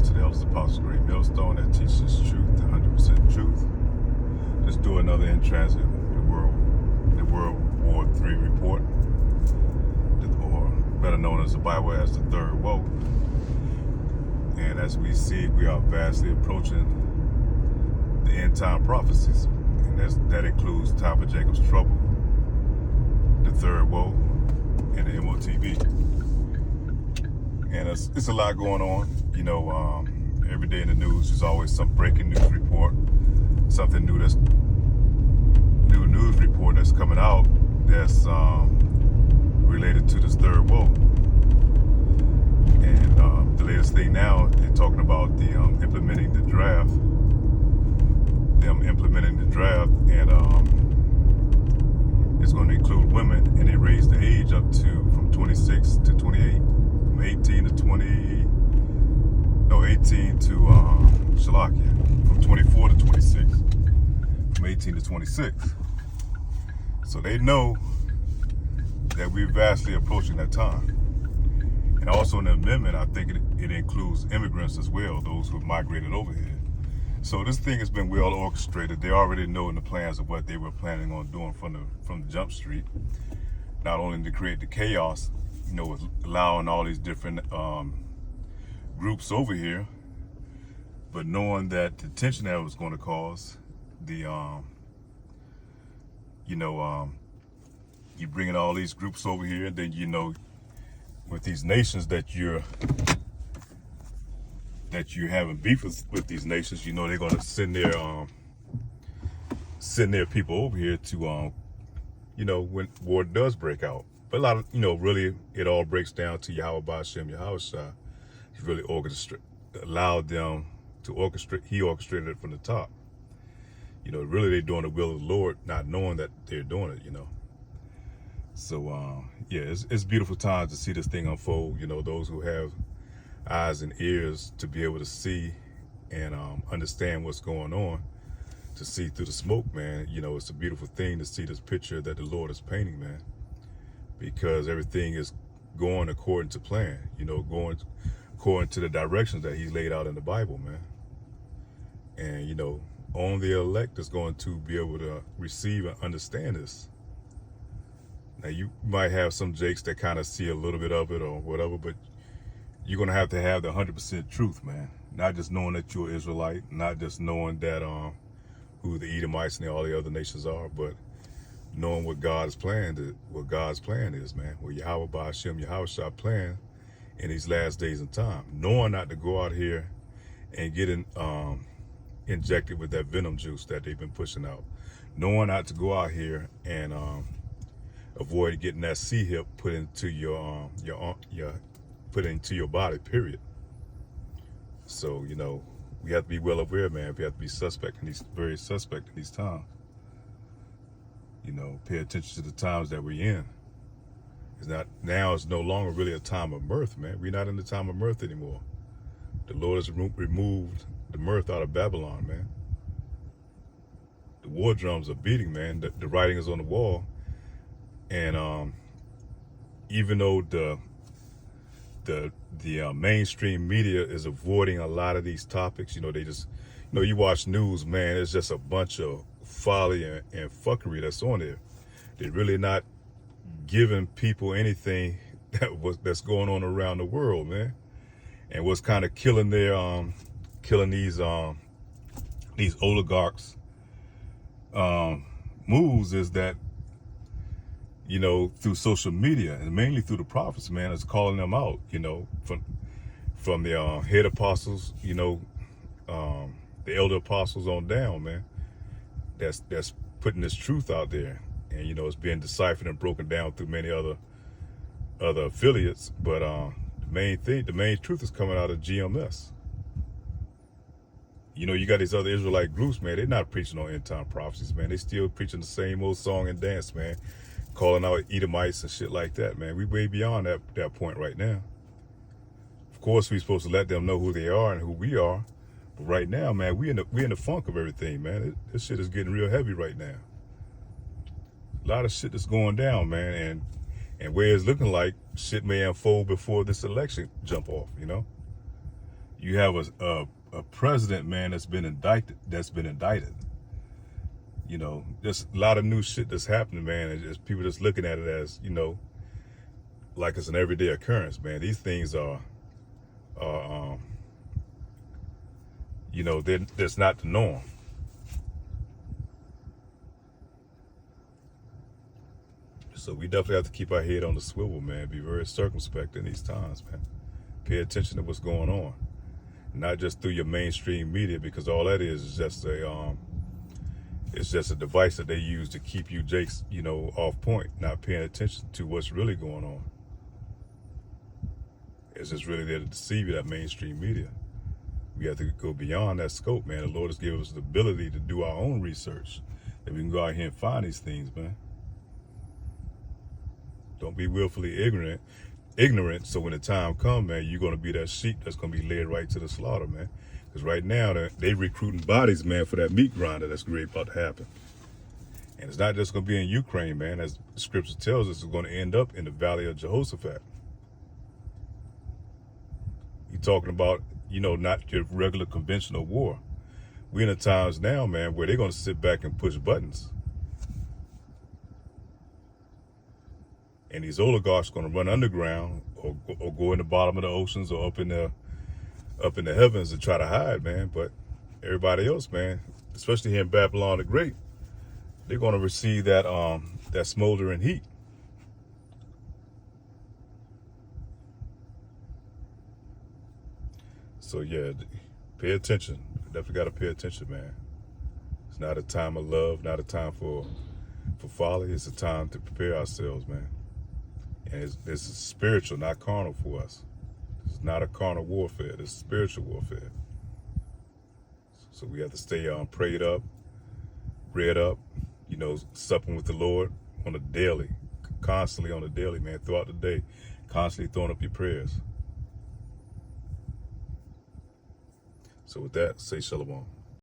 to the Elders Apostles Great Millstone that teaches truth, 100% truth. Let's do another in transit, the World War III report, or better known as the Bible as the Third Woe. And as we see, we are vastly approaching the end time prophecies, and that includes time of Jacob's trouble, the Third Woe, and the MOTB. And it's a lot going on. You know, every day in the news, there's always some breaking news report, something new new news report that's coming out that's related to this Third Woe. And the latest thing now, they're talking about the implementing the draft, and it's going to include women, and they raised the age up to from 26 to 28, from 18 to 24 to 26, from 18 to 26. So they know that we're vastly approaching that time. And also in the amendment, I think it includes immigrants as well, those who have migrated over here. So this thing has been well orchestrated. They already know in the plans of what they were planning on doing from the Jump Street. Not only to create the chaos, you know, with allowing all these different groups over here, but knowing that the tension that it was going to cause, you bringing all these groups over here, and then, you know, with these nations that you're having beef with these nations, you know, they're going to send their people over here to, you know, when war does break out. But a lot of, you know, really it all breaks down to Yahweh Ba'Shem Yahushua. He really allowed them to orchestrate. He orchestrated it from the top. You know, really they're doing the will of the Lord, not knowing that they're doing it, you know. So, yeah, it's beautiful times to see this thing unfold. You know, those who have eyes and ears to be able to see and understand what's going on, to see through the smoke, man. You know, it's a beautiful thing to see this picture that the Lord is painting, man, because everything is going according to plan, you know, going according to the directions that He's laid out in the Bible, man. And, you know, only the elect is going to be able to receive and understand this. Now, you might have some jakes that kind of see a little bit of it or whatever, but you're going to have the 100% truth, man. Not just knowing that you're Israelite, not just knowing that who the Edomites and all the other nations are, but knowing what God's plan is, man. What Yahweh Ba'Shem Yahushua plan in these last days and time. Knowing not to go out here and get injected with that venom juice that they've been pushing out. Knowing not to go out here and avoid getting that C-hip put into your body, period. So, you know, we have to be well aware, man. We have to be very suspect in these times. You know, pay attention to the times that we're in. It's no longer really a time of mirth, man. We're not in the time of mirth anymore. The Lord has removed the mirth out of Babylon, man. The war drums are beating, man. The writing is on the wall. And even though the mainstream media is avoiding a lot of these topics, you know, they just, you know, you watch news, man, it's just a bunch of folly and fuckery that's on there. They're really not giving people anything that's going on around the world, man. And what's kind of killing these oligarchs moves is that, you know, through social media and mainly through the prophets, man, it's calling them out, you know, from the head apostles, you know, the elder apostles on down, man. That's putting this truth out there, and you know, it's being deciphered and broken down through many other affiliates. But the main truth is coming out of GMS. You know, you got these other Israelite groups, man. They're not preaching on end time prophecies, man. They still preaching the same old song and dance, man. Calling out Edomites and shit like that, man. We way beyond that point right now. Of course, we're supposed to let them know who they are and who we are. But right now, man, we in the funk of everything, man. This shit is getting real heavy right now. A lot of shit that's going down, man, and where it's looking like shit may unfold before this election jump off, you know. You have a president, man, that's been indicted. You know, there's a lot of new shit that's happening, man. And just people just looking at it as, you know, like it's an everyday occurrence, man. These things are you know, that's not the norm. So we definitely have to keep our head on the swivel, man. Be very circumspect in these times, man. Pay attention to what's going on, not just through your mainstream media, because all that is just it's just a device that they use to keep you, Jakes, you know, off point, not paying attention to what's really going on. It's just really there to deceive you, that mainstream media. We have to go beyond that scope, man. The Lord has given us the ability to do our own research, that we can go out here and find these things, man. Don't be willfully ignorant. So when the time comes, man, you're gonna be that sheep that's gonna be led right to the slaughter, man. Because right now they recruiting bodies, man, for that meat grinder that's great about to happen. And it's not just gonna be in Ukraine, man. As the scripture tells us, it's gonna end up in the valley of Jehoshaphat. You're talking about, you know, not your regular conventional war. We're in the times now, man, where they're gonna sit back and push buttons. And these oligarchs going to run underground or go in the bottom of the oceans or up in the heavens and try to hide, man. But everybody else, man, especially here in Babylon the Great, they're going to receive that that smoldering heat. So yeah, pay attention. Definitely got to pay attention, man. It's not a time of love, not a time for folly. It's a time to prepare ourselves, man. And it's spiritual, not carnal for us. It's not a carnal warfare. It's spiritual warfare. So we have to stay prayed up, read up, you know, supping with the Lord on a daily, constantly on a daily, man, throughout the day, constantly throwing up your prayers. So with that, say shalom.